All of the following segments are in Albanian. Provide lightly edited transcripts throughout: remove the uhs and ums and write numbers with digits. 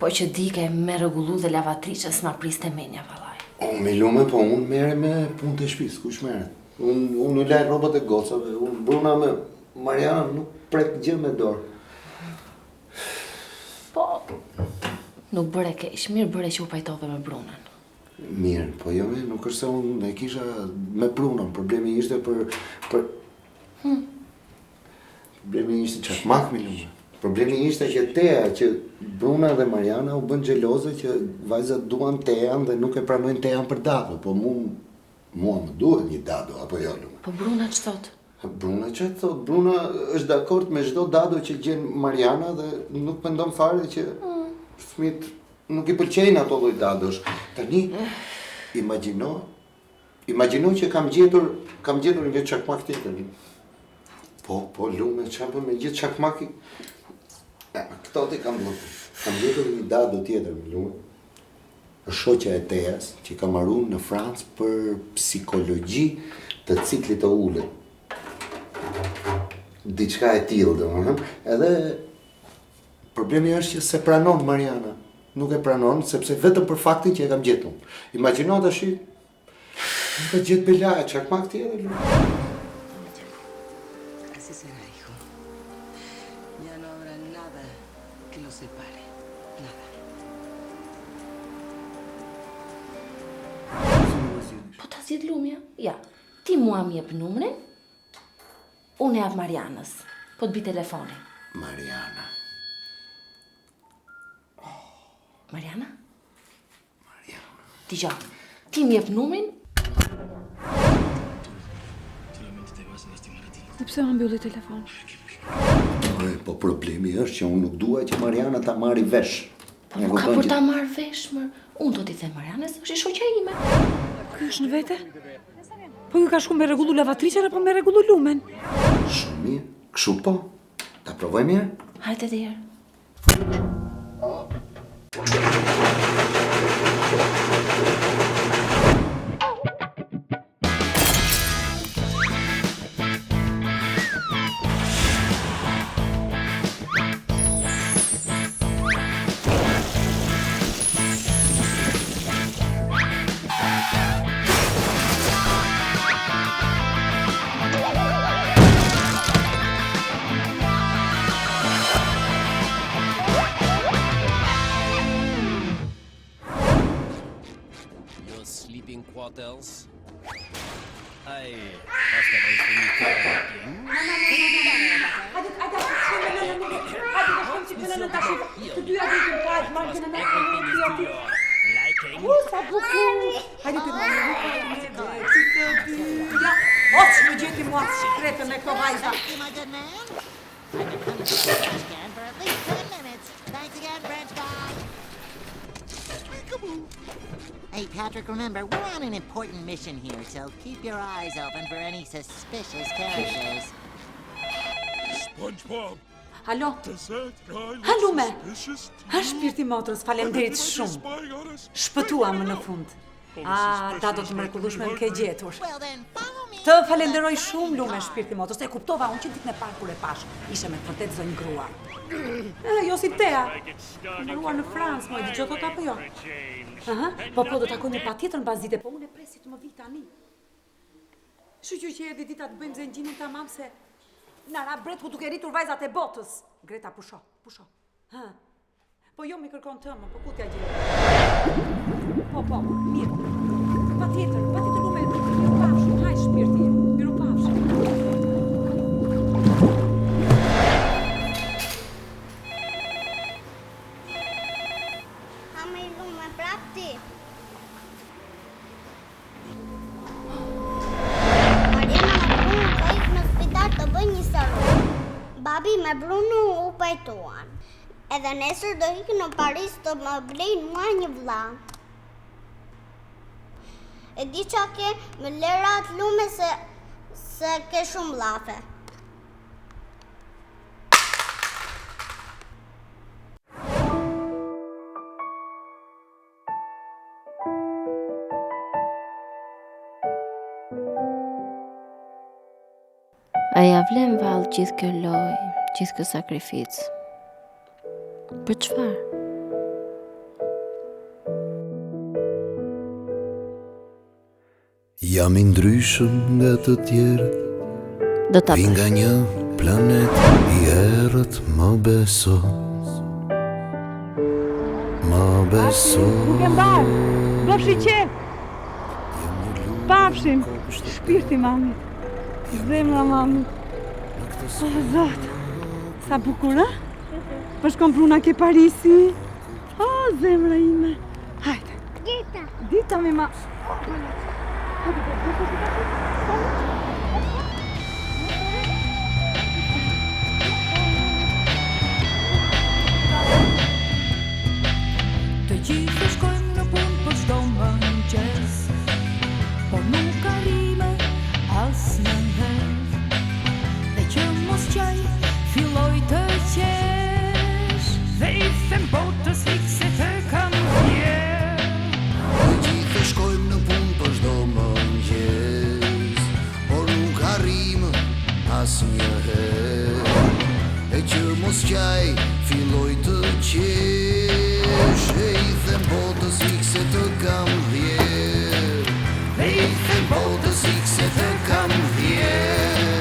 Po që dike me rregullu dhe lavatrice s'ma priste menja vallaj. Me lume, po unë mere me punë të shtëpisë, kush merret? Unë u laj rrobat e gocave, unë Bruna me Mariana nuk prek gjë me dorë. Po, nuk bëre keq, mirë bëre që u pajtove me Brunën. Mirë, po jo me, nuk është se unë e kisha me Brunën, problemi ishte për... Problemi ishte çakmak me lume. Problemi ishte që Tea, që Bruna dhe Mariana u bën xheloze që vajzat duan Tean dhe nuk e pranojnë Tean për Dado, po mua më duhet një Dado, apo jo lume. Po Bruna që thot? Bruna që thot? Bruna është dakord me çdo Dado që gjen Mariana dhe nuk mendon fare që fëmit nuk i pëlqejnë ato lloj Dadosh. Tani, imagjino që kam gjetur një çakmak tjetër. Po, lume, çfarë me gjithë çakmaki? Këto ti kam gjetur një Dado tjetër, lume. Është shoqja e Teas, që ka marrë në Francë për psikologji të ciklit të ulët. Diçka e tillë, domethënë. Edhe problemi është që se pranon Mariana. Nuk e pranon sepse vetëm për faktin që e kam gjetur. Imagjino tash, nuk e gjet Bela, çakmak tjetër, lume. Po ta zgjidh lumja? Ja. Ti mua më jep numrin, unë jap Marianës. Po të bi telefoni. Mariana. Mariana? Dija, ti më jep numrin? Dhe pse ma mbylli telefon? Po problemi është që unë nuk dua që Mariana ta marri vesh. Po nuk ka për ta marrë vesh, më. Unë do t'i them Marianës, është i shoqja ime. Ky është në vete? Po ju ka shku me rregullu lavatricën apo me rregullu lumen? Shumë mirë, kështu po. Ta provoj mirë? Hajde dhe herë. Sleeping quarters. Ai, basta mai Hey, Patrick, remember, we're on an important mission here, so keep your eyes open for any suspicious characters. SpongeBob! Halo? Halo me! Ha shpirti motrës, faleminderit shumë. Shpëtuam në fund. Dado të mrekullueshme më ke gjetur. Të falenderoj shumë lume shpirti motrës, e kuptova unë që ditën e parë kur e pash, ishe me të vërtet zonjë grua. Jo si Tea. Mbaruar në Francë, më e dëgjoj tot apo jo? Po do takojmë patjetër mbas dite, po unë e presi të më vi tani. Shqyqy që erdhi dita të bëjmë zengjinin tamam se na ra bret ku duke rritur vajzat e botës. Greta, pusho. Po jo me kërkon tëmë, po ku t'ja gjej? Po, mirë. Patjetër lume, miru pafshim, haj shpirti, miru pafshim. Babi me Bruno u pajtuan. Edhe nesër do hik në Paris të më blejnë mua një vlla. E di qa ke me lerat lume se ke shumë llafe. A ja vlen vallë gjithë kjo lojë, gjithë kjo sakrificë? Për çfarë? Jam I ndryshëm nga të tjerët, Do ta vi bëj. nga një planet I errët, më beso. Më beso. Nuk e mbarë, bëfshi qef. Pafshim, shpirti mamit, zemra mamit. O, Zot, sa bukur, a? Po shkon pruna ke Parisi. O, zemra ime. Hajde. Dita mi ma. Të gjithë shkojmë në punë për çdo mëngjes, por nuk arrime asnjëherë. Dhe që mos qaj, filloj të qesh, dhe I them botës hiq se të kam vjerë. Të gjithë shkojmë në punë për çdo mëngjes, por nuk arrim asnjëherë. E që mos qaj, filloj të qesh, e I them botës hiq se të kam vjerë. E I them botës hiq se të kam vjerë.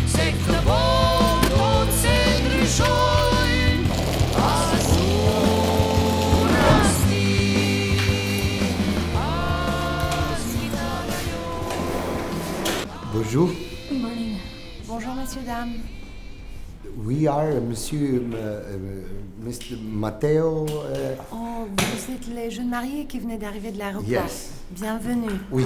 Se këtë botë do të se ndryshojnë, as unë, as ti, as kitara jo. Bonjour. Good morning. Bonjour, messieurs, dames. We are Monsieur Mr. Matteo. Oh, vous êtes les jeunes mariés qui venaient d'arriver de l'aéroport. Yes. Bienvenue. Oui.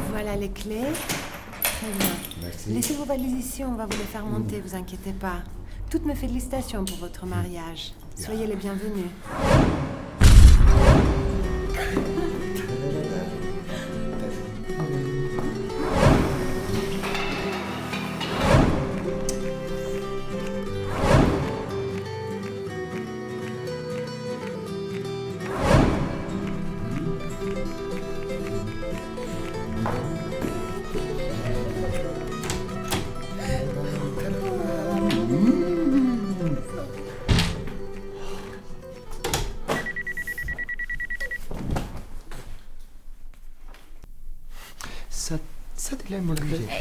Voilà les clés. Très bien. Merci. Laissez vos valises ici, on va vous les faire monter, vous inquiétez pas. Toutes mes félicitations pour votre mariage. Soyez les bienvenus. Sa të lejmë më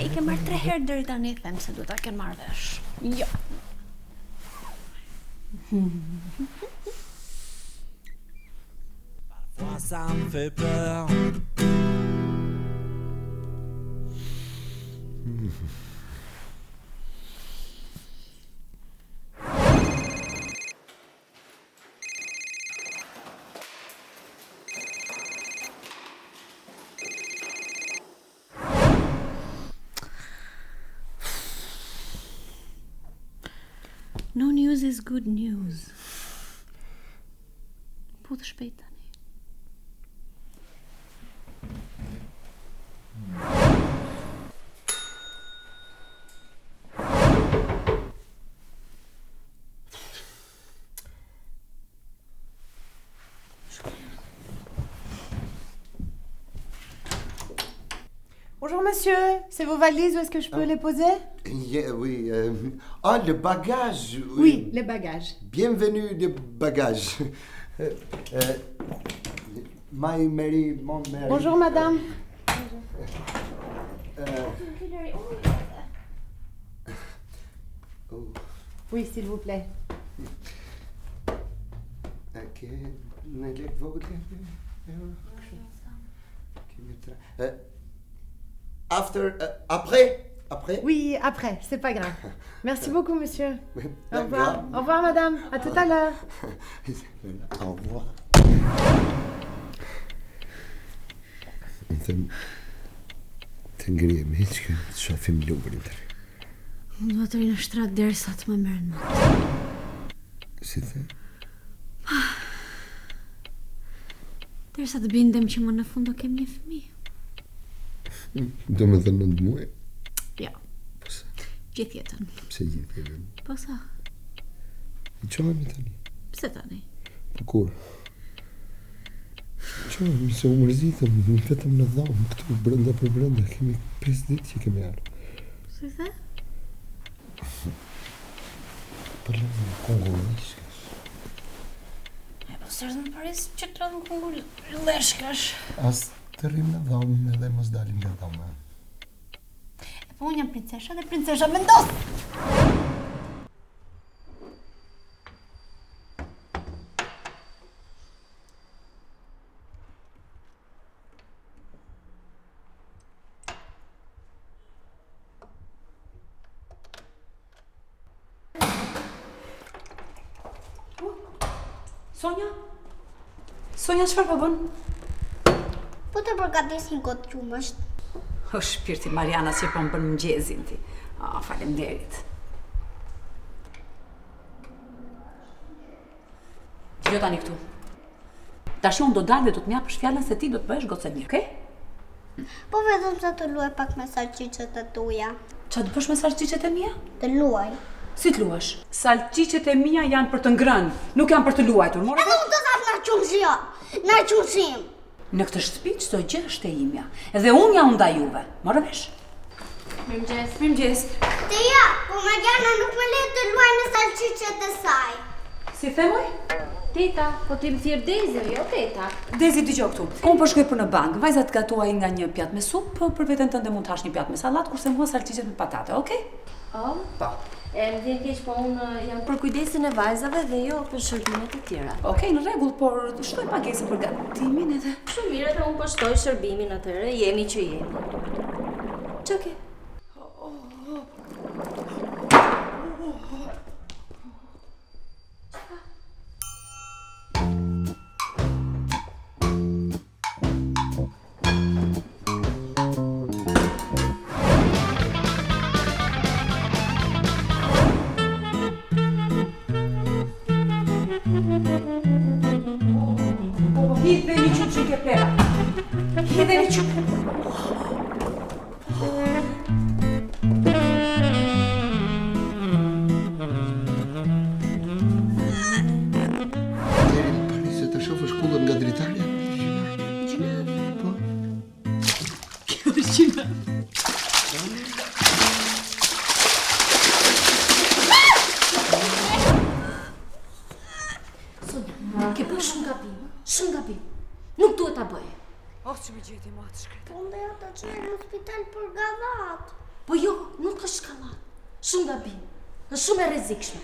I ke marrë 3 herë deri tani, them se do ta ken marrë vesh. Jo. Parfois ça me fait peur. No news is good news. Po të shpejt tani. Bonjour, monsieur. C'est vos valises, où est-ce que je peux les poser? Oui. Le bagage. Oui, les bagages. Bienvenue le bagage. My Mary, mon Mary. Bonjour, madame. Oui, s'il vous plaît. Ok. Après? Oui, après, c'est pas grave. Merci beaucoup, monsieur. Au D'accord. revoir. Au revoir, madame. À tout à l'heure. Au revoir. Të ngrihem hiç që të shohim lumburin tani. Unë do të rinë në shtrat derisa të më merren më. Si the? Derisa të bindem që më në fund do kem një fëmijë. Do me thënë 9 muaj? Ja. Gjithë jetën. Pse gjithë jetën? Po sa? I qohemi tani? Pse tani? Po kur? Qohemi se u mërzitëm, vetëm në dhomë, këtu brenda për brenda, kemi 5 ditë që kemi arë. Si the? Përlem në Kongoleshkash. Po sërë në Paris që të rëdhë në Kongoleshkash. As të rrim në dhomë edhe mos dalim nga dhomë. Po unë jam princesha dhe princesha vendos! Sonja, çfarë po bën? Po të përgatisin gotë qumësht. O shpirti Mariana që po më bën mëngjezin ti. Faleminderit. Jo tani këtu. Tash unë do dalë dhe do të m'japësh fjalën se ti do të bëhesh gocë e mirë, okay? Po vetëm se të luaj pak me salqiqet e tuja. Çfarë do bësh me salqiqet e mia? Të luaj. Si të luash? Salqiqet e mia janë për të ngrënë, nuk janë për të luajtur. More. Edhe unë të thaf në qumshim. Në këtë shtëpi çdo gjë është e imja. Edhe unë jam ndaj juve. Morë vesh. Mirëmëngjes. Teja, po Mariana nuk më le të luaj në salqiqet e saj. Si themoj? Teta, po ti më thirr Dezi, jo teta. Dezi dëgjoj këtu. Unë po shkoj për në bank. Vajzat gatuaj nga një pjatë me supë, po për veten tënde mund të hash një pjatë me sallat, kurse mua salqiqet me patate, okay? Po. E më vjen keq, po unë jam për kujdesin e vajzave dhe jo për shërbimet e tjera. Okej, në rregull, por shtoj pagesën për gatimin edhe. Shumë mirë, edhe unë po shtoj shërbimin atëherë, jemi që jemi. Ç'ke? Hidhe një qumë që ke plera. Hidhe një qumë. Deri në Paris se të shofë shkullën nga dritarja? Gjina. Po. Kjo është gjina. Sonja, ke bërë shumë gabim. Shumë gabim. Nuk duhet ta bëj. Që më gjeti mua të shkret. Po ndeja të qenë në hospital për gavat. Po jo, nuk është shkallat. Shumë gabim. Është shumë e rrezikshme.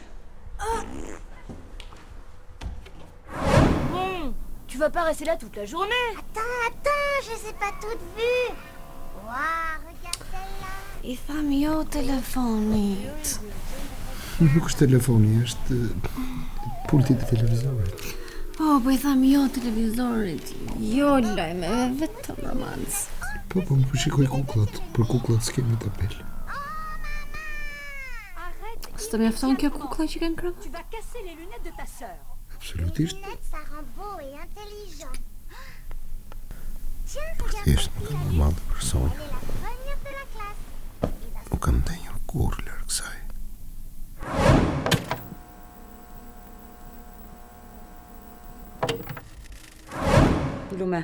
Tu vas pas rester là toute la journée. Attends, je les ai pas toutes vues. Waouh, regarde celle-là. I tham jo telefonit. Nuk është telefoni, është pulti i televizorit. Po i tham jo televizorit, jo lajme, vetëm romancë. Po, më shikoj kukullat, për kukullat s'kemi të apel. Së të mjafton kjo kukla që kanë krava? Tu vas casser les lunettes de ta sœur. Absolutisht. Ça rend beau et intelligent. Thjesht nuk kam normal të person. Elle est la première de la classe. Nuk kam ndenjur kur larg kësaj. Lume,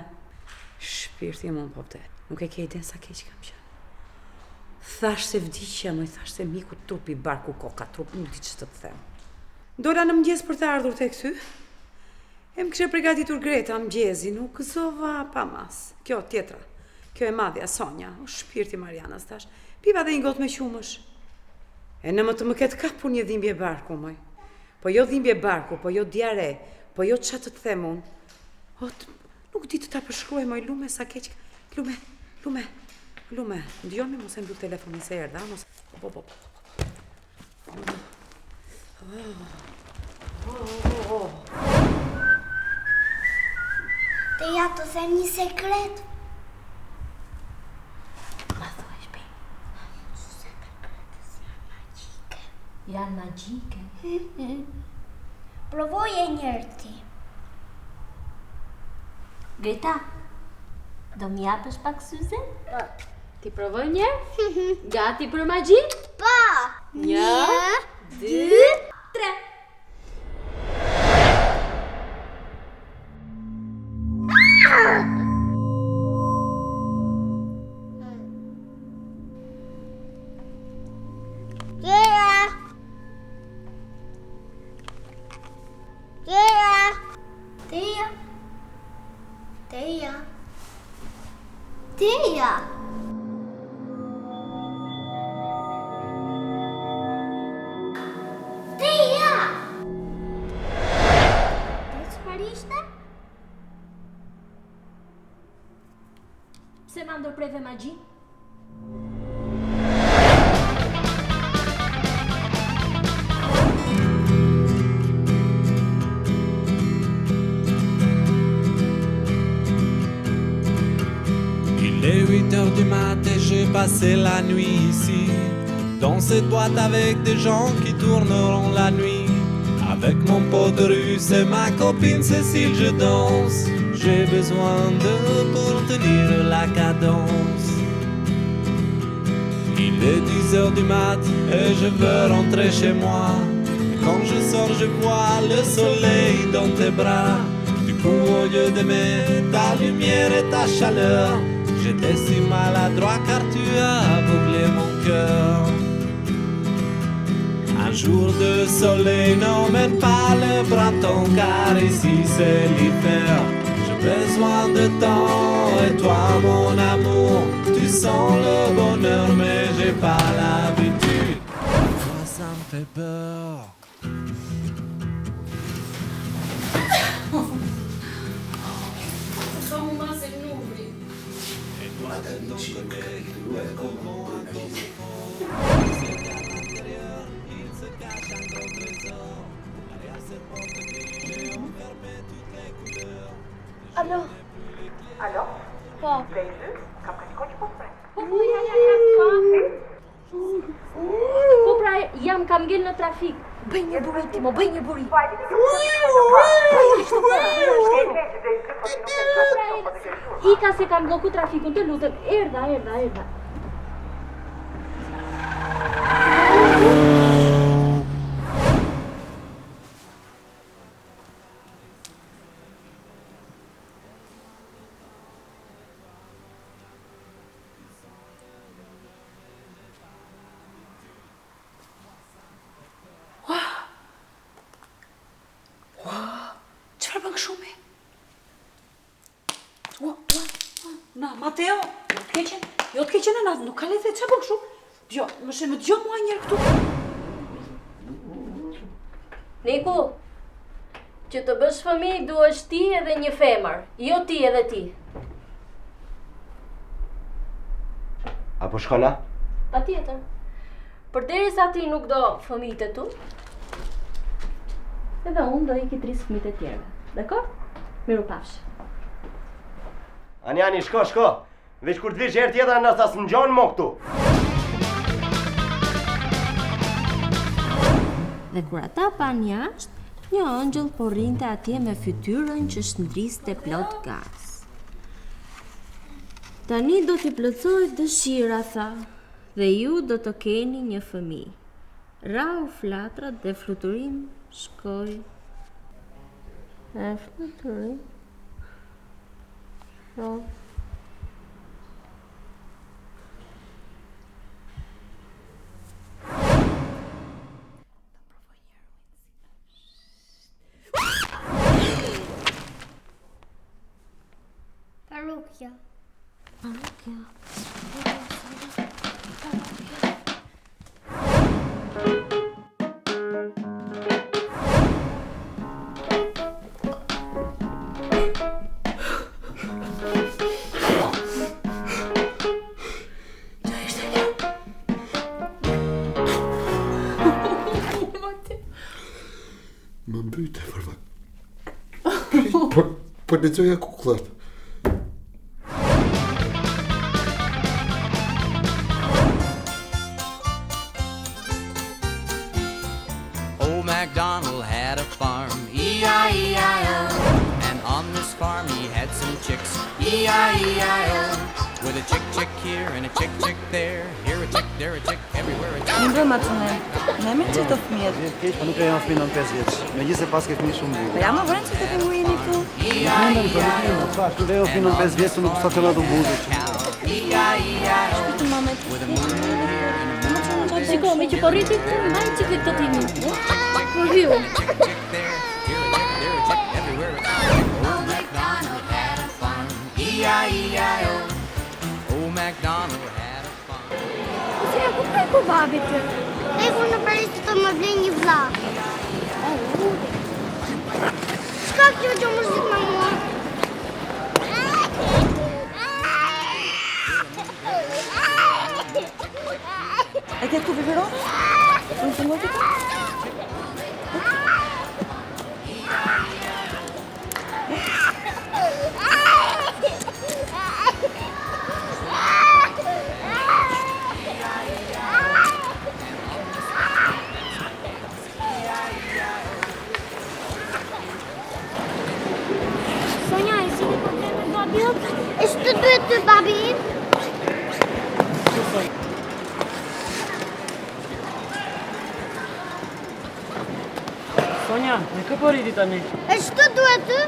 shpirti më po vde. Nuk e ke iden sa keq kam qenë. Thash se vdiqja, më thash se miku trupi barku koka, trupi nuk di që të them. Dola në mëngjes për të ardhur tek ty. E më kështë përgatitur Greta mëngjesi, nuk zova pa mas. Kjo tjetra, kjo e madhja Sonja, o shpirti Marianas thash. Piva dhe një gotë me qumësh. E në më të më ketë kapur një dhimbje barku, moj. Po jo dhimbje barku, po jo diare, po jo qatë të them unë. Nuk di të ta përshkruaj, moj, Lume, sa keq. Lume, ndjomi mos e mbyll telefonin se erdha, mos. Po. Te ja të them një sekret. Ma thuaj shpejt. Janë magjike. Provoje njërë ti. Greta, do mi japësh pak syze? Ti provoj një? Gati për magji? Po! 1, 2, 3. Teja! Teja! Çfarë ishte? Pse ma ndërpreve magji? Il est 8h du mat et j'ai passé la nuit ici, dans cette boîte avec des gens qui tourneront la nuit. Avec mon pote russe et ma copine Cécile, je danse. J'ai besoin d'eux pour tenir la cadence. Il est 10h du mat et je veux rentrer chez moi. Et quand je sors, je vois le soleil dans tes bras. Du coup, au lieu d'aimer ta lumière et ta chaleur, j'étais si maladroit car tu as aveuglé mon cœur. Un jour de soleil n'emmène pas le printemps car ici c'est l'hiver. J'ai besoin de temps et toi mon amour, tu sens le bonheur mais j'ai pas l'habitude. Toi ça me fait peur. Alo? Alo? Po. Bejzë, kam kërkoj që po të prej. Po pra, kam ngel në trafik. Bëj një buri, Timo, bëj një buri. Ika se kam bloku trafikun, të lutem. Erdha. Çfarë bën kështu me? Na, Mateo, jo të keqen e natë, nuk ka lete, çfarë bën kështu? Djo, më dëgjo mua njërë këtu. Niku, që të bësh fëmijë duhesh ti edhe një femër, jo ti edhe ti. Apo shkona? Patjetër. Përderisa ti nuk do fëmijët e tu, edhe unë do iki 3 fëmijët e tjerë. Dakor? Mirupafshë. Ani, shko. Veç kur të vish herë tjetër në sa s'më gjonë mo këtu. Dhe kur ata pan jashtë, një ëngjëll po rrinte atje me fytyrën që shndriste plot gaz. Tani do t'i plotësoj dëshira, tha, dhe ju do të keni një fëmijë. Rau flatrat dhe fluturim shkoi. Fluturim? Parukja. Më mbyte, përva. Po lexoja kukullat. Old MacDonald had a farm, E-I-E-I-O. And on this farm he had some chicks, E-I-E-I-O. With a chick here and a chick there. Here a chick, there a chick, everywhere a chick. Më ndrë Matune, në mirë që të fëmijët. Keq, po nuk e janë fëmijë 5 vjeç. Megjithëse pas ke fëmijë shumë bukur. Po jam më vërën që të pinguini këtu. Mendem për nuk thash, kur lejo fëmijën 5 vjeç, nuk sa të të buzë. Shpitu mamet. Shiko, me që po rriti të mbaj që këtë të timi. Për hyu. Old MacDonald had a farm. Se ku prej ku babit të? Eku në Paris të më blej një vlla. Shka kjo që muzikë me mua? E ke ku vivero? Unë të ngoti ka? Sonja, e si një problem me babit? E shtë të duhet të babit? Sonja, në kë po rriti tani? E shtë duhet të?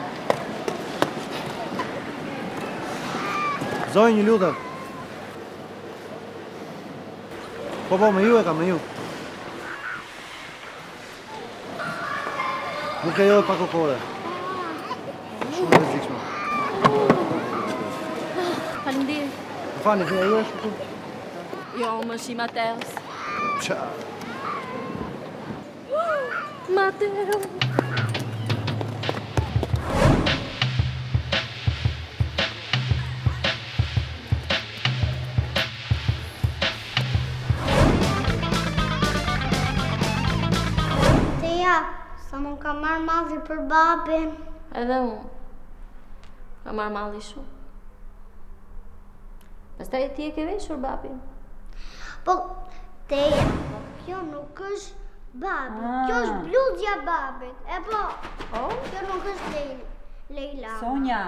Zonjë, një lutem. Po, me ju e ka, me ju. Nuk e jo e pa kokore. Shumë rrezikshme. Faleminderit. Më falni, e ju është këtu? Jo, më shi Mateos. Qa? Mateo. Teja, sa më ka marrë malli për babin. Edhe unë. Ka marrë malli shumë. Pastaj ti e ke veshur babin. Po, Teja, kjo nuk është babi. Kjo është bluzja babit. E po, kjo nuk është Leila. Sonja.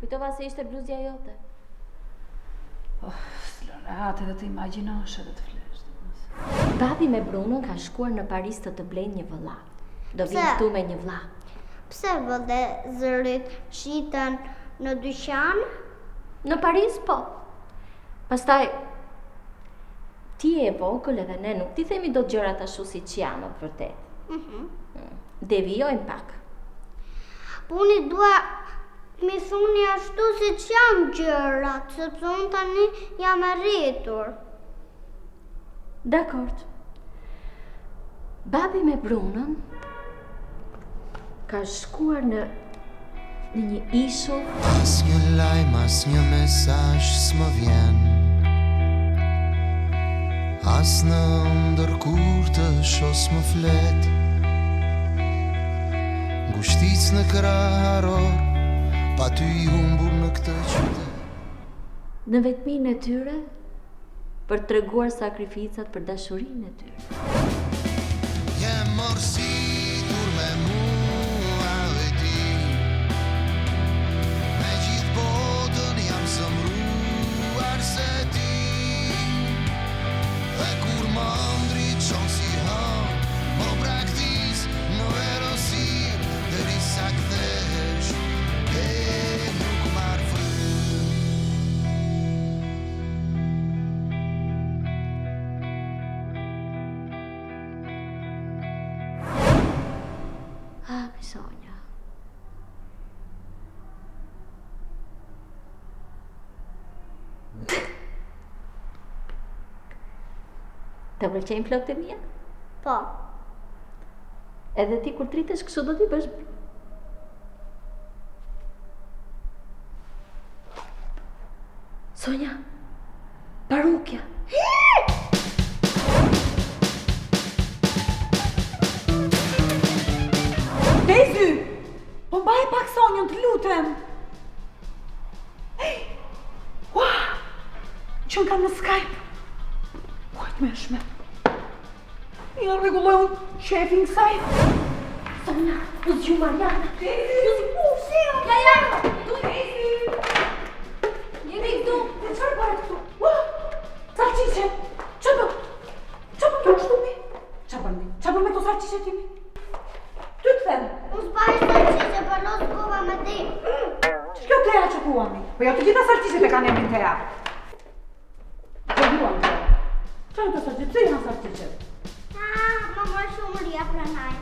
Kujtova se ishte bluzja jote. Slorat, edhe të imagjinosh edhe të flesh. Babi me Brunën ka shkuar në Paris të blejnë një vëlla. Do vinë këtu me një vëlla. Pse vëlle zërit shiten në dyqan? Në Paris, po. Pastaj, ti e vogël edhe ne nuk ti themi do të gjërat ashtu si që janë të vërtet. Devijojmë pak. Po unë dua mi thuni ashtu si që janë gjërat, sepse unë tani jam arritur. Dakord. Babi me Brunën ka shkuar në një ishull. Asnjë lajm, asnjë mesazh s'më vjen. As në ndërkur të shos më flet. Ngushtic në krahar, pa ty i humbur në këtë qytet. Në vetminë e tyre, për të treguar sakrificat për dashurinë e tyre. Jem morsitur me mua dhe ti. Me gjithë botën jam zëmruar se ti. Dhe kur më ndrit qon si hën, më praktis në verosir, derisa kthesh, e nuk marr frymë. Sonja. Të pëlqejnë flokët e mia? Po. Edhe ti kur tritesh kështu do t'i bësh. Sonja, parukja. Dezi! Po mbaj pak Sonjën, të lutem. Ua! Qënë kam në Skype. Kujt me shme. Ja rregullon shefin kësaj. Sonja, u zgju Mariana. Dezi! Ja. Dezi! Tea? Po luan Tea. Çfarë do të thotë? Pse janë sartiçet? Mama shumë ria pranaj.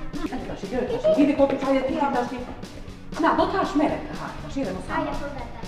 Tash, vidi kopi çaje ti tash. Na, do tash merre të ha. Tash edhe mos. Hajde për vete.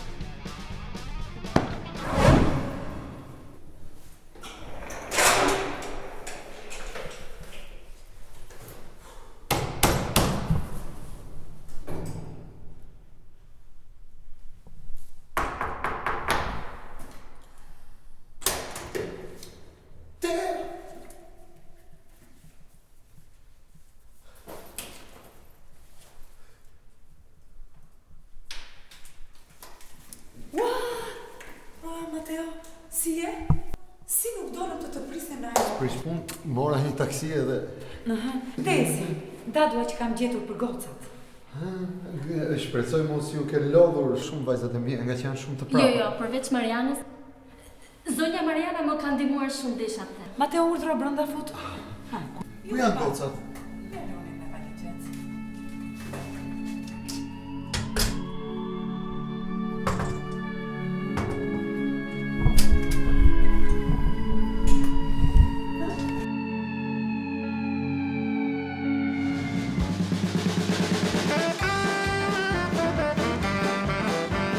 Mateo, si je? Si nuk dolëm të prisem në Prish punë, mora një taksi edhe... Desi, dadua që kam gjetur për gocat. Shpresoj mos ju ke lodhur shumë vajzat e mia, nga që janë shumë të prapë. Jo, përveç Marianës. Zonja Mariana më ka ndihmuar shumë desha të. Mateo urdhra brenda fut. Ku janë gocat?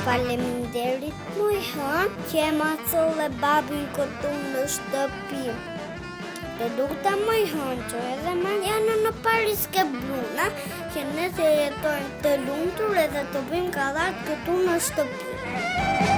Faleminderit muj hën që e macolle babin këtu në shtëpi. Të dukta muj hën që edhe Mariana në Paris ke bluna që ne të jetojmë të lumtur edhe të bëjmë kallat këtu në shtëpi.